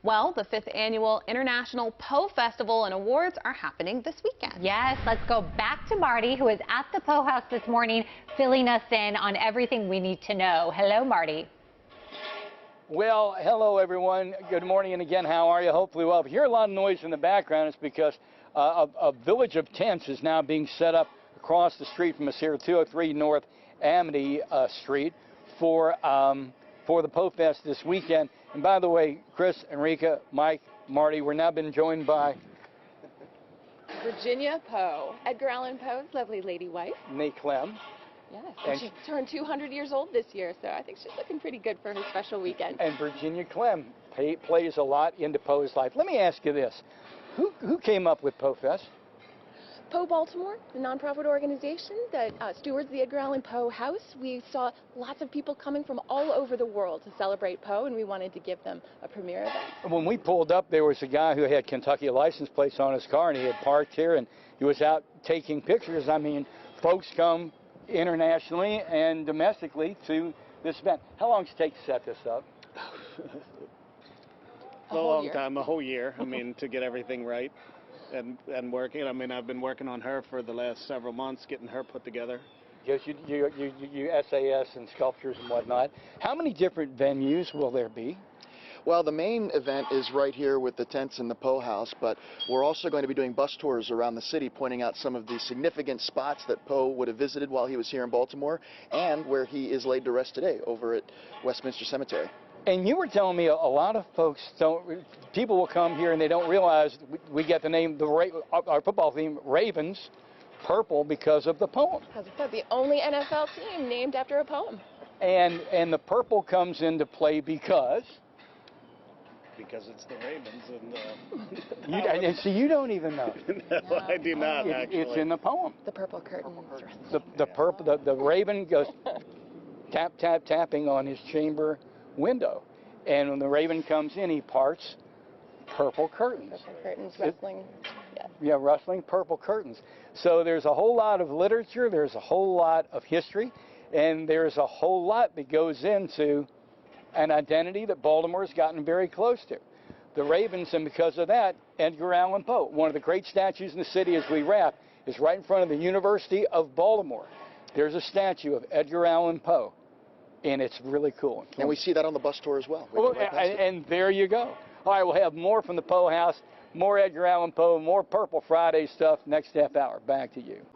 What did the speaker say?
Well, the 5th annual International Poe Festival and Awards are happening this weekend. Yes, let's go back to Marty, who is at the Poe House this morning, filling us in on everything we need to know. Hello, Marty. Well, hello, everyone. Good morning, and again, how are you? Hopefully well. If you hear a lot of noise in the background, it's because a village of tents is now being set up across the street from us here, 203 North Amity Street, for the Poe Fest this weekend. And by the way, Chris, Enrica, Mike, Marty, we're now been joined by Virginia Poe, Edgar Allan Poe's lovely lady wife. Nate Clem. Yes, and she turned 200 years old this year, so I think she's looking pretty good for her special weekend. And Virginia Clem plays a lot into Poe's life. Let me ask you this. Who came up with Poe Fest? Poe Baltimore, the nonprofit organization that stewards the Edgar Allan Poe House. We saw lots of people coming from all over the world to celebrate Poe, and we wanted to give them a premiere event. When we pulled up, there was a guy who had Kentucky license plates on his car, and he had parked here, and he was out taking pictures. I mean, folks come internationally and domestically to this event. How long does it take to set this up? A long time, a whole year. I mean, to get everything right. And working. I mean, I've been working on her for the last several months, getting her put together. Yes, you SAS and sculptures and whatnot. How many different venues will there be? Well, the main event is right here with the tents in the Poe House, but we're also going to be doing bus tours around the city, pointing out some of the significant spots that Poe would have visited while he was here in Baltimore, and where he is laid to rest today over at Westminster Cemetery. And you were telling me a lot of folks people will come here and they don't realize we get the name, our football team, Ravens, purple because of the poem. The only NFL team named after a poem. And the purple comes into play because it's the Ravens. And see, you don't even know. No, I do not, actually. It's in the poem. The purple curtain. The raven goes tap, tap, tapping on his chamber window. And when the raven comes in, he parts purple curtains. Purple curtains, rustling. Yeah, rustling purple curtains. So there's a whole lot of literature, there's a whole lot of history, and there's a whole lot that goes into an identity that Baltimore's gotten very close to. The Ravens, and because of that, Edgar Allan Poe. One of the great statues in the city as we wrap is right in front of the University of Baltimore. There's a statue of Edgar Allan Poe. And it's really cool. And we see that on the bus tour as well. Well, and there you go. All right, we'll have more from the Poe House, more Edgar Allan Poe, more Purple Friday stuff next half hour. Back to you.